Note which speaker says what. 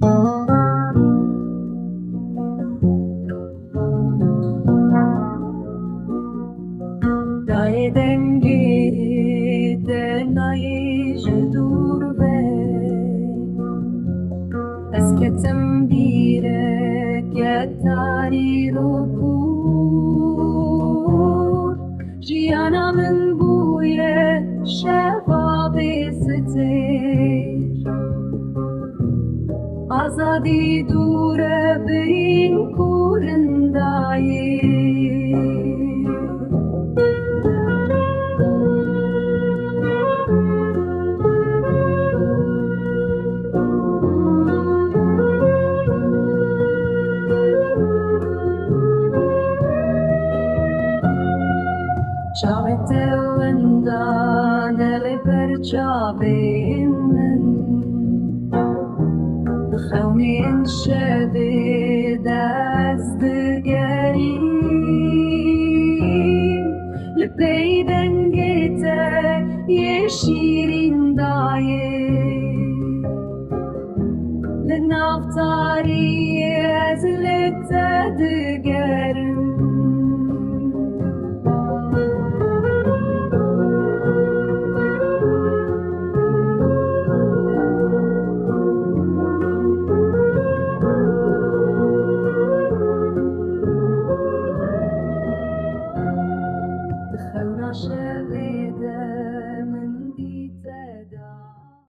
Speaker 1: Dai dengi denai jedurve Esketem bire ketari rokur Jiana min buye şevabe sitir Azadi dure bin kurindayir Çavete wenda nele per çavin min Xewni in şebi dest digerim Li pey dengete ye şirin daye